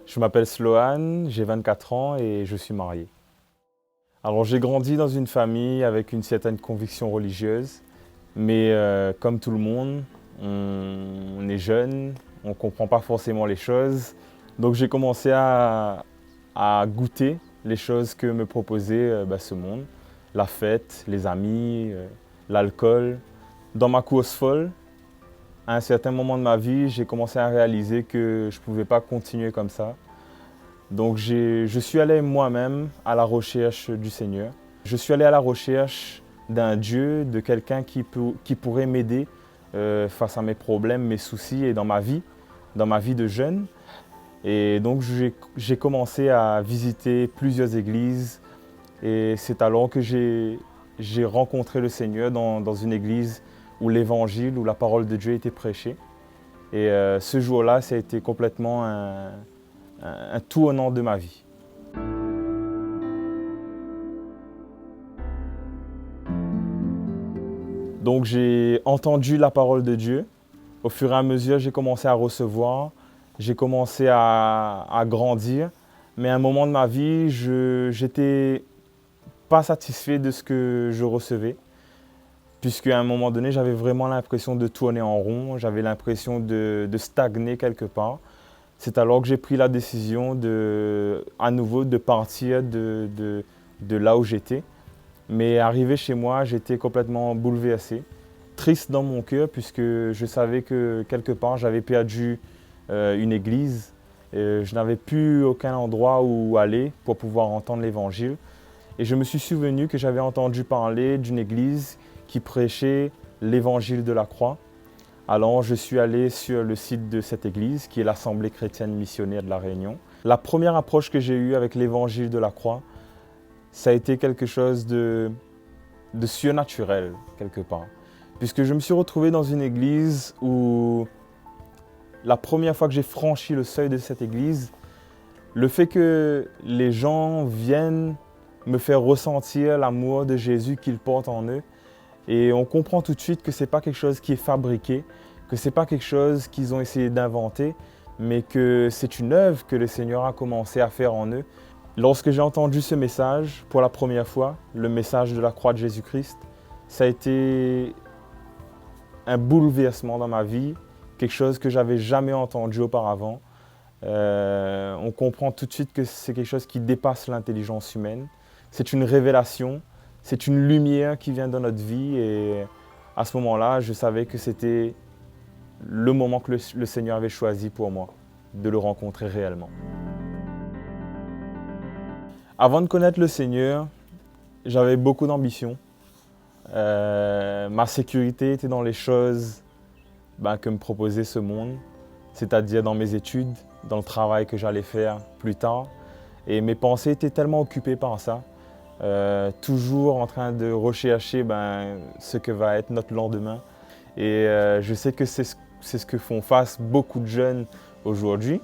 Je m'appelle Sloan, j'ai 24 ans et je suis marié. Alors j'ai grandi dans une famille avec une certaine conviction religieuse, mais comme tout le monde, on est jeune, on ne comprend pas forcément les choses. Donc j'ai commencé à goûter les choses que me proposait ce monde, la fête, les amis, l'alcool. Dans ma course folle, à un certain moment de ma vie, j'ai commencé à réaliser que je ne pouvais pas continuer comme ça. Donc je suis allé moi-même à la recherche du Seigneur. Je suis allé à la recherche d'un Dieu, de quelqu'un qui pourrait m'aider face à mes problèmes, mes soucis et dans ma vie de jeune. Et donc j'ai commencé à visiter plusieurs églises et c'est alors que j'ai rencontré le Seigneur dans une église où l'évangile, où la parole de Dieu était prêchée. Et ce jour-là, ça a été complètement un tournant de ma vie. Donc j'ai entendu la parole de Dieu. Au fur et à mesure, j'ai commencé à recevoir, j'ai commencé à grandir. Mais à un moment de ma vie, je n'étais pas satisfait de ce que je recevais. Puisqu'à un moment donné, j'avais vraiment l'impression de tourner en rond, j'avais l'impression de stagner quelque part. C'est alors que j'ai pris la décision à nouveau de partir de là où j'étais. Mais arrivé chez moi, j'étais complètement bouleversé, triste dans mon cœur puisque je savais que quelque part j'avais perdu une église. Je n'avais plus aucun endroit où aller pour pouvoir entendre l'évangile. Et je me suis souvenu que j'avais entendu parler d'une église qui prêchait l'évangile de la croix. Alors je suis allé sur le site de cette église qui est l'Assemblée chrétienne missionnaire de La Réunion. La première approche que j'ai eue avec l'évangile de la croix, ça a été quelque chose de surnaturel quelque part. Puisque je me suis retrouvé dans une église où la première fois que j'ai franchi le seuil de cette église, le fait que les gens viennent me faire ressentir l'amour de Jésus qu'ils portent en eux, et on comprend tout de suite que ce n'est pas quelque chose qui est fabriqué, que ce n'est pas quelque chose qu'ils ont essayé d'inventer, mais que c'est une œuvre que le Seigneur a commencé à faire en eux. Lorsque j'ai entendu ce message pour la première fois, le message de la croix de Jésus-Christ, ça a été un bouleversement dans ma vie, quelque chose que j'avais jamais entendu auparavant. On comprend tout de suite que c'est quelque chose qui dépasse l'intelligence humaine. C'est une révélation. C'est une lumière qui vient dans notre vie et à ce moment-là, je savais que c'était le moment que le Seigneur avait choisi pour moi, de le rencontrer réellement. Avant de connaître le Seigneur, j'avais beaucoup d'ambition. Ma sécurité était dans les choses que me proposait ce monde, c'est-à-dire dans mes études, dans le travail que j'allais faire plus tard. Et mes pensées étaient tellement occupées par ça. Toujours en train de rechercher ce que va être notre lendemain. Et je sais que c'est ce que font face beaucoup de jeunes aujourd'hui.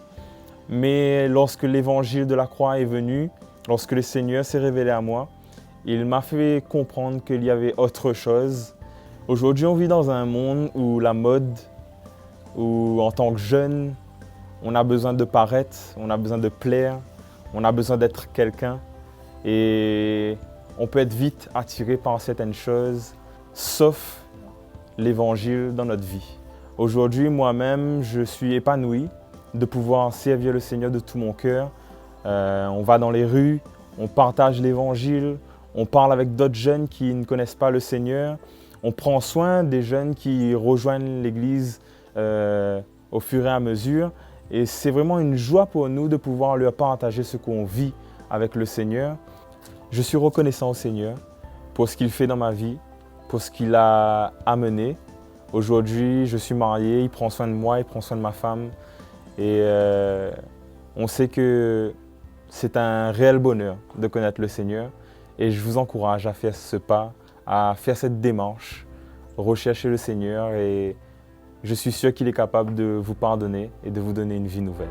Mais lorsque l'évangile de la croix est venu, lorsque le Seigneur s'est révélé à moi, il m'a fait comprendre qu'il y avait autre chose. Aujourd'hui, on vit dans un monde où la mode, où en tant que jeune, on a besoin de paraître, on a besoin de plaire, on a besoin d'être quelqu'un. Et on peut être vite attiré par certaines choses, sauf l'évangile dans notre vie. Aujourd'hui, moi-même, je suis épanoui de pouvoir servir le Seigneur de tout mon cœur. On va dans les rues, on partage l'évangile, on parle avec d'autres jeunes qui ne connaissent pas le Seigneur. On prend soin des jeunes qui rejoignent l'Église au fur et à mesure. Et c'est vraiment une joie pour nous de pouvoir leur partager ce qu'on vit avec le Seigneur. Je suis reconnaissant au Seigneur pour ce qu'il fait dans ma vie, pour ce qu'il a amené. Aujourd'hui, je suis marié, il prend soin de moi, il prend soin de ma femme. Et on sait que c'est un réel bonheur de connaître le Seigneur. Et je vous encourage à faire ce pas, à faire cette démarche, rechercher le Seigneur. Et je suis sûr qu'il est capable de vous pardonner et de vous donner une vie nouvelle.